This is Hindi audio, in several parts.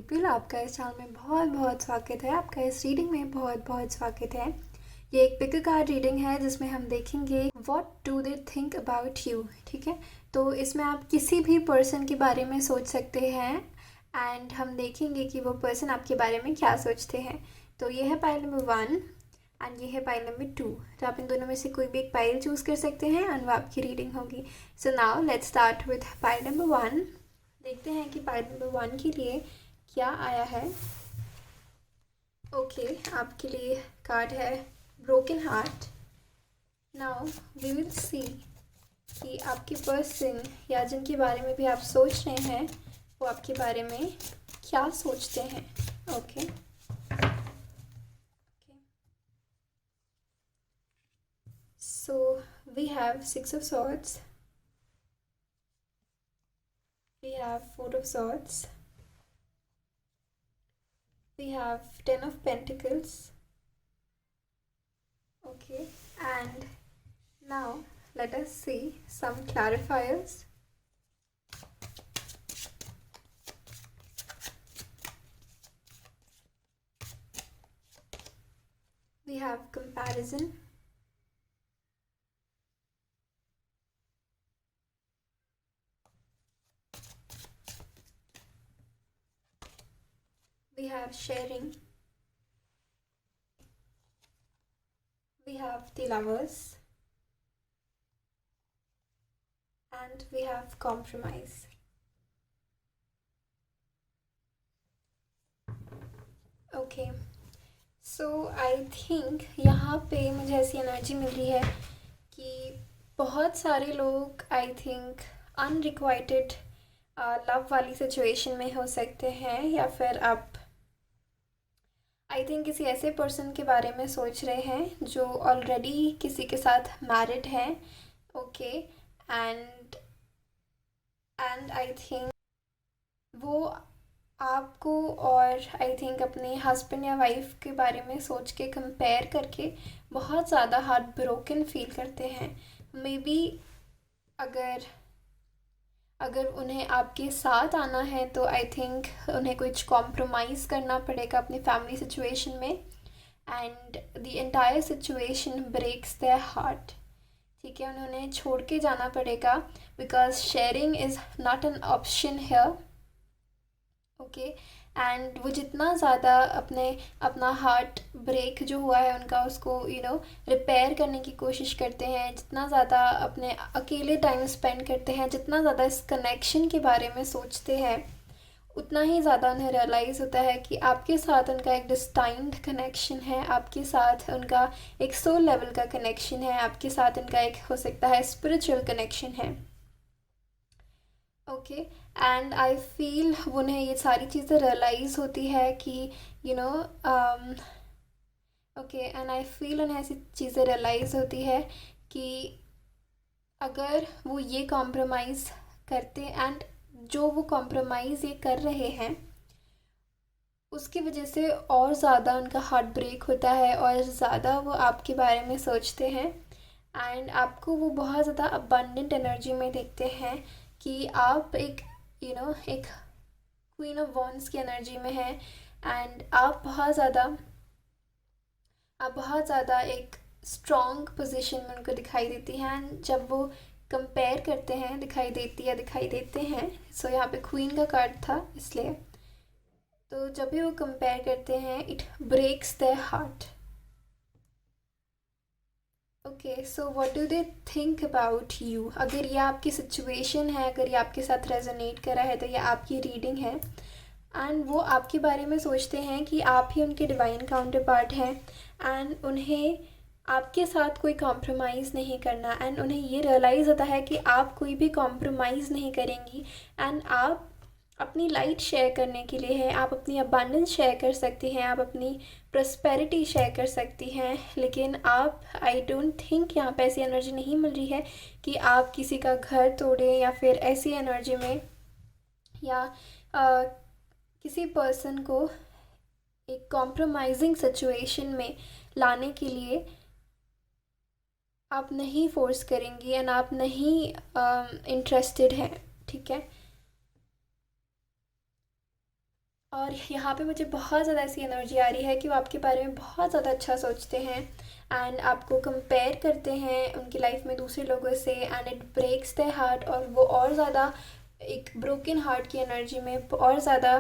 पीपल, आपका इस चैनल में बहुत बहुत स्वागत है। आपका इस रीडिंग में बहुत बहुत स्वागत है। ये एक पिक कार्ड रीडिंग है जिसमें हम देखेंगे what do they think about you. ठीक है, तो इसमें आप किसी भी पर्सन के बारे में सोच सकते हैं एंड हम देखेंगे कि वो पर्सन आपके बारे में क्या सोचते हैं। तो ये है पाइल नंबर 1 एंड ये है पाइल नंबर 2। तो आप इन दोनों में से कोई भी एक पाइल चूज़ कर सकते हैं एंड वो आपकी रीडिंग होगी। So now let's start with pile number 1। देखते हैं कि पाइल नंबर 1 के लिए क्या आया है। ओके, आपके लिए कार्ड है broken heart. Now we will see कि आपके पर्सन या जिनके बारे में भी आप सोच रहे हैं वो आपके बारे में क्या सोचते हैं। Okay, so we have 6 of swords, we have 4 of swords, we have 10 of pentacles. Okay, and now let us see some clarifiers. We have comparison, we have sharing, we have the lovers, and we have compromise. Okay, so I think यहाँ पे मुझे ऐसी एनर्जी मिल रही है कि बहुत सारे लोग आई थिंक अनरिक्वाइटेड लव वाली सिचुएशन में हो सकते हैं, या फिर आप आई थिंक किसी ऐसे पर्सन के बारे में सोच रहे हैं जो ऑलरेडी किसी के साथ मैरिड है। ओके, एंड आई थिंक वो आपको और आई थिंक अपने हस्बैंड या वाइफ के बारे में सोच के कंपेयर करके बहुत ज़्यादा हार्ट ब्रोकन फील करते हैं। मे बी अगर अगर उन्हें आपके साथ आना है तो आई थिंक उन्हें कुछ कॉम्प्रोमाइज़ करना पड़ेगा अपनी फैमिली सिचुएशन में, and the entire situation breaks their heart. ठीक है, उन्हें छोड़ के जाना पड़ेगा because sharing is not an option here. Okay, and वो जितना ज़्यादा अपना हार्ट ब्रेक जो हुआ है उनका उसको रिपेयर करने की कोशिश करते हैं, जितना ज़्यादा अपने अकेले टाइम स्पेंड करते हैं, जितना ज़्यादा इस कनेक्शन के बारे में सोचते हैं, उतना ही ज़्यादा उन्हें रियलाइज़ होता है कि आपके साथ उनका एक डिस्टाइंड कनेक्शन है, आपके साथ उनका एक सोल लेवल का कनेक्शन है, आपके साथ उनका एक हो सकता है स्पिरिचुअल कनेक्शन है। ओके, एंड आई फील उन्हें ये सारी चीज़ें रियलाइज़ होती है कि ओके, एंड आई फील उन्हें ऐसी चीज़ें रियलाइज़ होती है कि अगर वो ये कॉम्प्रोमाइज़ करते एंड जो वो कॉम्प्रोमाइज़ ये कर रहे हैं उसकी वजह से और ज़्यादा उनका हार्ट ब्रेक होता है और ज़्यादा वो आपके बारे में सोचते हैं, एंड आपको वो बहुत ज़्यादा अबंडेंट एनर्जी में देखते हैं कि आप एक एक क्वीन ऑफ वॉन्ड्स की एनर्जी में हैं, एंड आप बहुत ज़्यादा एक स्ट्रॉन्ग पोजीशन में उनको दिखाई देती हैं, एंड जब वो कंपेयर करते हैं दिखाई देते हैं। सो यहाँ पे क्वीन का कार्ड था इसलिए, तो जब भी वो कंपेयर करते हैं it breaks their heart. Okay, so what do they think about you. अगर ये आपकी सिचुएशन है, अगर ये आपके साथ रेजोनेट करा है तो ये आपकी रीडिंग है, एंड वो आपके बारे में सोचते हैं कि आप ही उनके डिवाइन काउंटर पार्ट हैं, एंड उन्हें आपके साथ कोई कॉम्प्रोमाइज़ नहीं करना, एंड उन्हें ये रियलाइज़ होता है कि आप कोई भी कॉम्प्रोमाइज़ नहीं करेंगी, एंड आप अपनी लाइट शेयर करने के लिए है, आप अपनी अबंडेंस शेयर कर सकती हैं, आप अपनी प्रॉस्पेरिटी शेयर कर सकती हैं, लेकिन आप आई डोंट थिंक यहाँ पे ऐसी एनर्जी नहीं मिल रही है कि आप किसी का घर तोड़ें या फिर ऐसी एनर्जी में या किसी पर्सन को एक कॉम्प्रोमाइजिंग सिचुएशन में लाने के लिए आप नहीं फोर्स करेंगी एंड आप नहीं इंटरेस्टेड हैं। ठीक है, और यहाँ पे मुझे बहुत ज़्यादा ऐसी एनर्जी आ रही है कि वो आपके बारे में बहुत ज़्यादा अच्छा सोचते हैं एंड आपको कंपेयर करते हैं उनकी लाइफ में दूसरे लोगों से, and it breaks the heart, और वो और ज़्यादा एक ब्रोकन हार्ट की एनर्जी में और ज़्यादा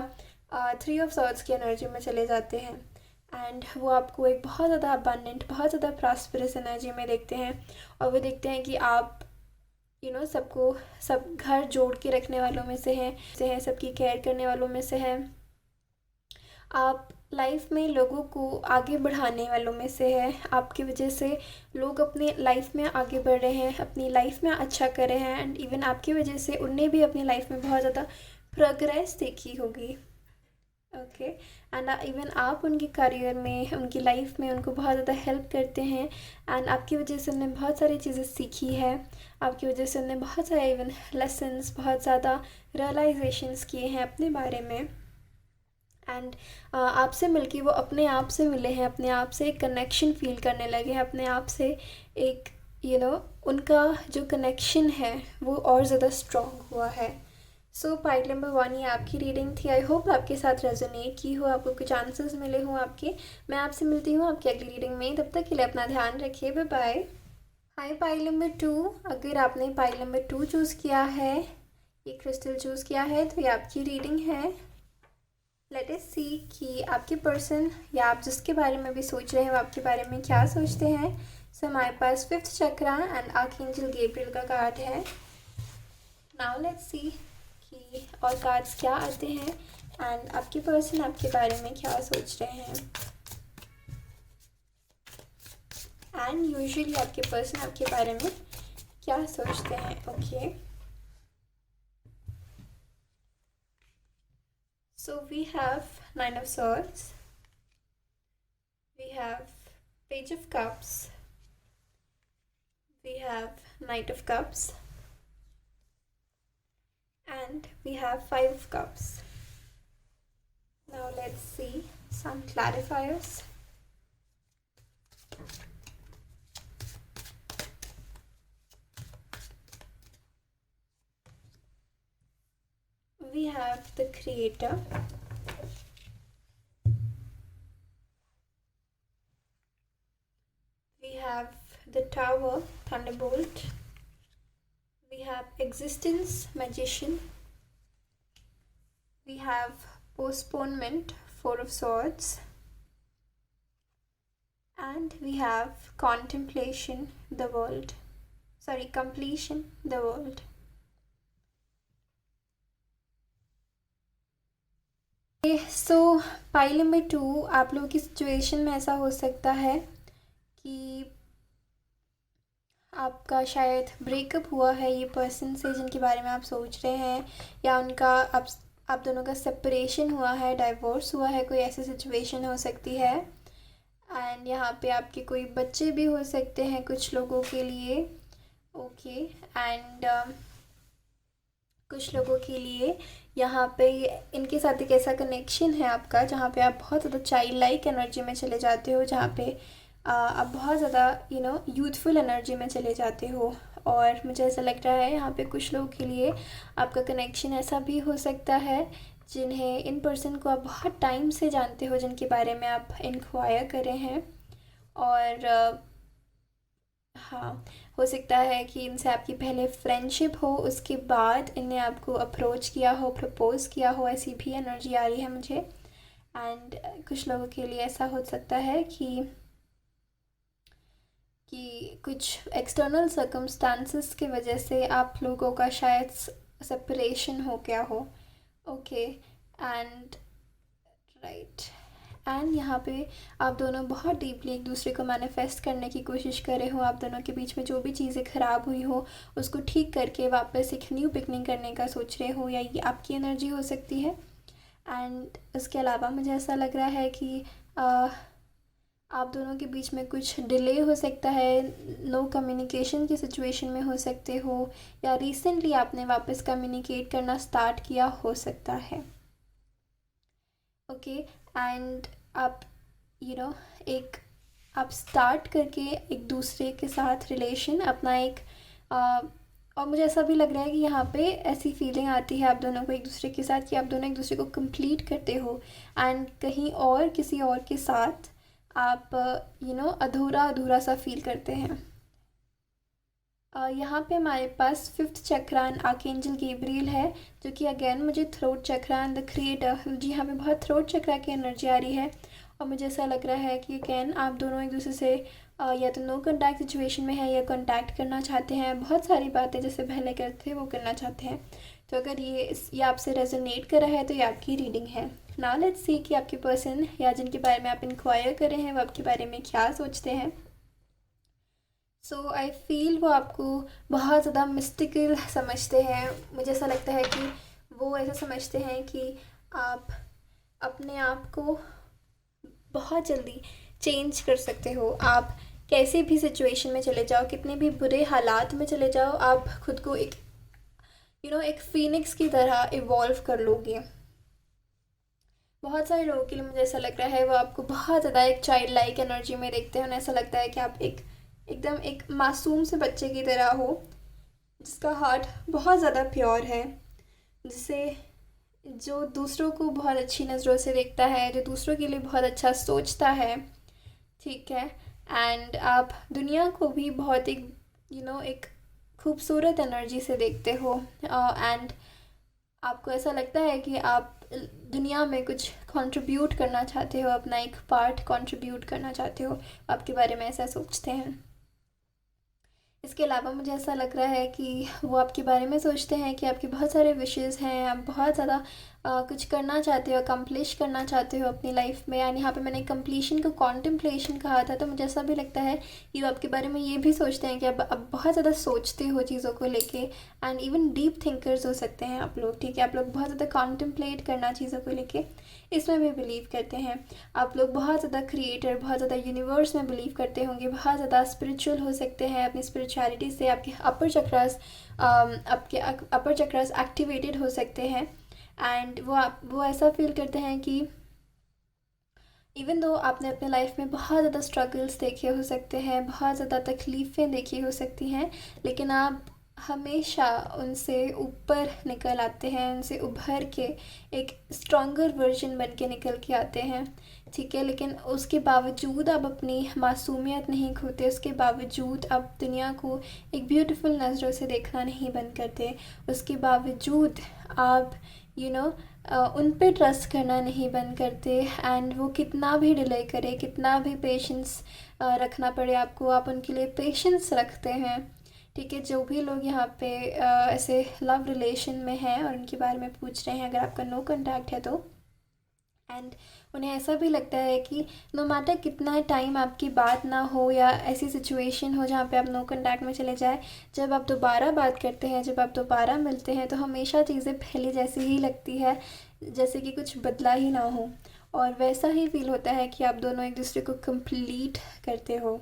थ्री ऑफ सॉर्ड्स की एनर्जी में चले जाते हैं। एंड वो आपको एक बहुत ज़्यादा अबंडेंट, बहुत ज़्यादा प्रॉस्परस एनर्जी में देखते हैं, और वो देखते हैं कि आप सबको, सब घर जोड़ के रखने वालों में से हैं, सबकी केयर करने वालों में से हैं, आप लाइफ में लोगों को आगे बढ़ाने वालों में से है। आपकी वजह से लोग अपनी लाइफ में आगे बढ़ रहे हैं, अपनी लाइफ में अच्छा कर रहे हैं, एंड इवन आपकी वजह से उनने भी अपनी लाइफ में बहुत ज़्यादा प्रोग्रेस देखी होगी। ओके, एंड इवन आप उनके करियर में, उनकी लाइफ में उनको बहुत ज़्यादा हेल्प करते हैं, एंड आपकी वजह से उन्होंने बहुत सारी चीज़ें सीखी है, आपकी वजह से उन्होंने बहुत सारे इवन लेसन्स, बहुत ज़्यादा रियलाइजेशंस किए हैं अपने बारे में। एंड आपसे मिलके वो अपने आप से मिले हैं, अपने आप से एक कनेक्शन फील करने लगे हैं, अपने आप से एक उनका जो कनेक्शन है वो और ज़्यादा स्ट्रॉन्ग हुआ है। सो पाइल नंबर 1 ये आपकी रीडिंग थी। आई होप आपके साथ रेजोनेट की हो, आपको कुछ आंसर्स मिले हों आपके। मैं आपसे मिलती हूँ आपकी अगली रीडिंग में, तब तक के लिए अपना ध्यान रखिए, बाय बाय। हाय पाइल नंबर 2, अगर आपने पाइल नंबर 2 चूज़ किया है, ये क्रिस्टल चूज़ किया है, तो ये आपकी रीडिंग है। लेट अस सी कि आपके पर्सन या आप जिसके बारे में भी सोच रहे हैं वो आपके बारे में क्या सोचते हैं। सो हमारे पास 5th chakra and archangel Gabriel का कार्ड है। नाउ लेट्स सी कि और कार्ड्स क्या आते हैं एंड आपके पर्सन आपके बारे में क्या सोच रहे हैं। एंड यूजुअली आपके पर्सन आपके बारे में क्या सोचते हैं। Okay, so we have 9 of swords, we have page of cups, we have knight of cups, and we have 5 of cups. Now let's see some clarifiers. We have the creator, we have the tower, thunderbolt, we have existence, magician, we have postponement, 4 of swords, and we have contemplation, the world, completion, the world. So pile number 2, आप लोगों की सिचुएशन में ऐसा हो सकता है कि आपका शायद ब्रेकअप हुआ है ये पर्सन से जिनके बारे में आप सोच रहे हैं, या उनका आप दोनों का सेपरेशन हुआ है, डाइवोर्स हुआ है, कोई ऐसी सिचुएशन हो सकती है। एंड यहाँ पे आपके कोई बच्चे भी हो सकते हैं कुछ लोगों के लिए। ओके, एंड कुछ लोगों के लिए यहाँ पे इनके साथ एक ऐसा कनेक्शन है आपका जहाँ पे आप बहुत ज़्यादा चाइल्ड लाइक एनर्जी में चले जाते हो, जहाँ पे आप बहुत ज़्यादा यूथफुल एनर्जी में चले जाते हो। और मुझे ऐसा लग रहा है यहाँ पे कुछ लोगों के लिए आपका कनेक्शन ऐसा भी हो सकता है जिन्हें, इन पर्सन को आप बहुत टाइम से जानते हो, जिनके बारे में आप इंक्वायर करे हैं। और हाँ, हो सकता है कि इनसे आपकी पहले फ्रेंडशिप हो, उसके बाद इनने आपको अप्रोच किया हो, प्रपोज़ किया हो, ऐसी भी एनर्जी आ रही है मुझे। एंड कुछ लोगों के लिए ऐसा हो सकता है कि कुछ एक्सटर्नल सर्कमस्टांसेस की वजह से आप लोगों का शायद सेपरेशन हो गया हो। ओके, एंड राइट, एंड यहाँ पे आप दोनों बहुत डीपली एक दूसरे को मैनिफेस्ट करने की कोशिश कर रहे हो। आप दोनों के बीच में जो भी चीज़ें ख़राब हुई हो उसको ठीक करके वापस एक न्यू बिगनिंग करने का सोच रहे हो, या ये आपकी एनर्जी हो सकती है। एंड इसके अलावा मुझे ऐसा लग रहा है कि आप दोनों के बीच में कुछ डिले हो सकता है, नो कम्युनिकेशन की सिचुएशन में हो सकते हो, या रिसेंटली आपने वापस कम्युनिकेट करना स्टार्ट किया हो सकता है। ओके, एंड आप एक आप स्टार्ट करके एक दूसरे के साथ रिलेशन अपना एक और मुझे ऐसा भी लग रहा है कि यहाँ पे ऐसी फीलिंग आती है आप दोनों को एक दूसरे के साथ कि आप दोनों एक दूसरे को कंप्लीट करते हो, एंड कहीं और किसी और के साथ आप अधूरा अधूरा सा फील करते हैं। यहाँ पे हमारे पास fifth chakra and archangel Gabriel है, जो कि अगेन मुझे throat chakra and the creator, जी यहाँ पे बहुत थ्रोट चक्रा की एनर्जी आ रही है। और मुझे ऐसा लग रहा है कि अगेन आप दोनों एक दूसरे से या तो नो कांटेक्ट सिचुएशन में है या कांटेक्ट करना चाहते हैं, बहुत सारी बातें जैसे पहले करते थे वो करना चाहते हैं। तो अगर ये आपसे रेजोनेट कर रहा है तो ये आपकी रीडिंग है। नाउ लेट्स सी कि आपके पर्सन या जिनके बारे में आप इंक्वायर कर रहे हैं वो आपके बारे में क्या सोचते हैं। सो आई फील वो आपको बहुत ज़्यादा मिस्टिकल समझते हैं। मुझे ऐसा लगता है कि वो ऐसा समझते हैं कि आप अपने आप को बहुत जल्दी चेंज कर सकते हो। आप कैसे भी सिचुएशन में चले जाओ, कितने भी बुरे हालात में चले जाओ, आप खुद को एक एक फीनिक्स की तरह इवॉल्व कर लोगे। बहुत सारे लोगों के लिए मुझे ऐसा लग रहा है वो आपको बहुत ज़्यादा एक चाइल्ड लाइक एनर्जी में देखते हैं। उन्हें ऐसा लगता है कि आप एकदम एक मासूम से बच्चे की तरह हो, जिसका हार्ट बहुत ज़्यादा प्योर है, जिसे जो दूसरों को बहुत अच्छी नज़रों से देखता है, जो दूसरों के लिए बहुत अच्छा सोचता है, ठीक है। एंड आप दुनिया को भी बहुत एक खूबसूरत एनर्जी से देखते हो, एंड आपको ऐसा लगता है कि आप दुनिया में कुछ कंट्रीब्यूट करना चाहते हो, अपना एक पार्ट कंट्रीब्यूट करना चाहते हो, आपके बारे में ऐसा सोचते हैं। इसके अलावा मुझे ऐसा लग रहा है कि वो आपके बारे में सोचते हैं कि आपके बहुत सारे विशेज़ हैं, आप बहुत ज़्यादा कुछ करना चाहते हो, अकम्प्लिश करना चाहते हो अपनी लाइफ में। एंड यहाँ पे मैंने कंप्लीशन को कॉन्टेम्पलेशन कहा था, तो मुझे ऐसा भी लगता है कि वो आपके बारे में ये भी सोचते हैं कि आप बहुत ज़्यादा सोचते हो चीज़ों को लेके, एंड इवन डीप थिंकर्स हो सकते हैं आप लोग, ठीक है। आप लोग बहुत ज़्यादा कॉन्टेम्पलेट करना चीज़ों को लेके, इसमें भी बिलीव करते हैं। आप लोग बहुत ज़्यादा क्रिएटर, बहुत ज़्यादा यूनिवर्स में बिलीव करते होंगे, बहुत ज़्यादा स्पिरिचुअल हो सकते हैं। अपनी स्पिरिचुअलिटी से आपके अपर चक्रास एक्टिवेटेड हो सकते हैं। एंड वो ऐसा फील करते हैं कि इवन दो आपने अपने लाइफ में बहुत ज़्यादा स्ट्रगल्स देखे हो सकते हैं, बहुत ज़्यादा तकलीफ़ें देखी हो सकती हैं, लेकिन आप हमेशा उनसे ऊपर निकल आते हैं, उनसे उभर के एक स्ट्रॉन्गर वर्जन बन के निकल के आते हैं, ठीक है। लेकिन उसके बावजूद आप अपनी मासूमियत नहीं खोते, उसके बावजूद आप दुनिया को एक ब्यूटीफुल नज़रों से देखना नहीं बंद करते, उसके बावजूद आप उन पे ट्रस्ट करना नहीं बंद करते। एंड वो कितना भी डिले करे, कितना भी पेशेंस रखना पड़े आपको, आप उनके लिए पेशेंस रखते हैं, ठीक है। जो भी लोग यहाँ पे ऐसे लव रिलेशन में हैं और उनके बारे में पूछ रहे हैं, अगर आपका नो कांटेक्ट है तो, एंड उन्हें ऐसा भी लगता है कि नो मैटर कितना टाइम आपकी बात ना हो या ऐसी सिचुएशन हो जहाँ पे आप नो कांटेक्ट में चले जाए, जब आप दोबारा बात करते हैं, जब आप दोबारा मिलते हैं, तो हमेशा चीज़ें पहले जैसी ही लगती है, जैसे कि कुछ बदला ही ना हो, और वैसा ही फील होता है कि आप दोनों एक दूसरे को कंप्लीट करते हो,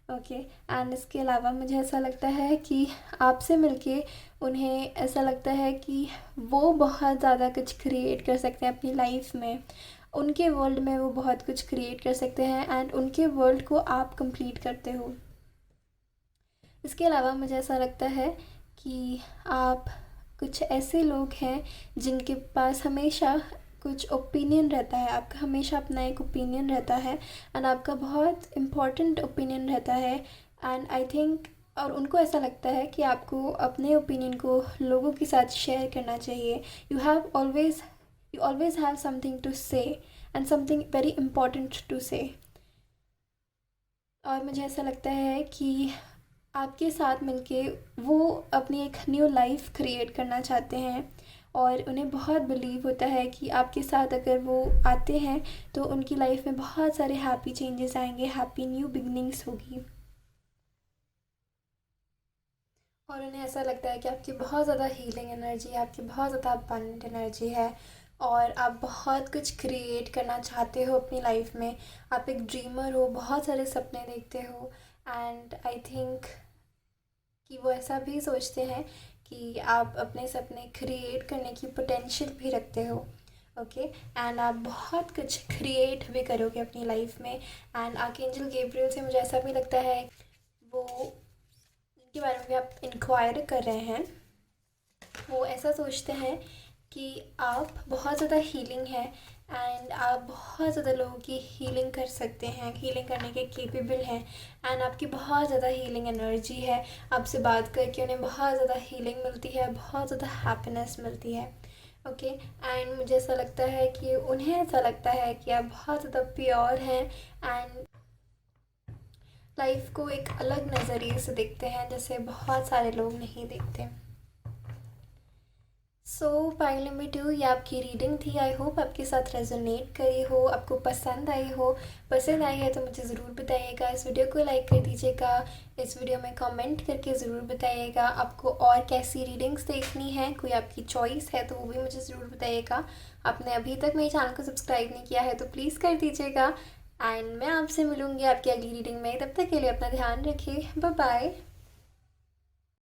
ओके। एंड इसके अलावा मुझे ऐसा लगता है कि आपसे मिलके उन्हें ऐसा लगता है कि वो बहुत ज़्यादा कुछ क्रिएट कर सकते हैं अपनी लाइफ में, उनके वर्ल्ड में वो बहुत कुछ क्रिएट कर सकते हैं, एंड उनके वर्ल्ड को आप कंप्लीट करते हो। इसके अलावा मुझे ऐसा लगता है कि आप कुछ ऐसे लोग हैं जिनके पास हमेशा कुछ ओपिनियन रहता है, आपका हमेशा अपना एक ओपिनियन रहता है, एंड आपका बहुत इम्पॉर्टेंट ओपिनियन रहता है। एंड आई थिंक, और उनको ऐसा लगता है कि आपको अपने ओपिनियन को लोगों के साथ शेयर करना चाहिए। You always have something to say, and something very important to say. और मुझे ऐसा लगता है कि आपके साथ मिलके वो अपनी एक न्यू लाइफ क्रिएट करना चाहते हैं, और उन्हें बहुत बिलीव होता है कि आपके साथ अगर वो आते हैं तो उनकी लाइफ में बहुत सारे हैप्पी चेंजेस आएंगे, हैप्पी न्यू बिगनिंग्स होगी। और उन्हें ऐसा लगता है कि आपकी बहुत ज़्यादा हीलिंग एनर्जी है, आपकी बहुत ज़्यादा अबंडेंट एनर्जी है, और आप बहुत कुछ क्रिएट करना चाहते हो अपनी लाइफ में। आप एक ड्रीमर हो, बहुत सारे सपने देखते हो, एंड आई थिंक कि वो ऐसा भी सोचते हैं कि आप अपने सपने क्रिएट करने की पोटेंशियल भी रखते हो, ओके। एंड आप बहुत कुछ क्रिएट भी करोगे अपनी लाइफ में। एंड आर्कएंजल गैब्रियल से मुझे ऐसा भी लगता है वो जिनके बारे में भी आप इंक्वायर कर रहे हैं, वो ऐसा सोचते हैं कि आप बहुत ज़्यादा हीलिंग है एंड आप बहुत ज़्यादा लोगों की हीलिंग कर सकते हैं, हीलिंग करने के केपेबल हैं एंड आपकी बहुत ज़्यादा हीलिंग एनर्जी है। आपसे बात करके उन्हें बहुत ज़्यादा हीलिंग मिलती है, बहुत ज़्यादा हैप्पीनेस मिलती है। ओके एंड मुझे ऐसा लगता है कि उन्हें ऐसा लगता है कि आप बहुत ज़्यादा प्योर हैं एंड लाइफ को एक अलग नज़रिए से देखते हैं जैसे बहुत सारे लोग नहीं देखते। सो फाइल नंबर 2 ये आपकी रीडिंग थी। आई होप आपके साथ रेजोनेट करी हो, आपको पसंद आई हो। पसंद आई है तो मुझे ज़रूर बताइएगा, इस वीडियो को लाइक कर दीजिएगा, इस वीडियो में कमेंट करके ज़रूर बताइएगा आपको और कैसी रीडिंग्स देखनी है, कोई आपकी चॉइस है तो वो भी मुझे ज़रूर बताइएगा। आपने अभी तक मेरे चैनल को सब्सक्राइब नहीं किया है तो प्लीज़ कर दीजिएगा एंड मैं आपसे मिलूँगी आपकी अगली रीडिंग में। तब तक के लिए अपना ध्यान रखिए। Bye bye.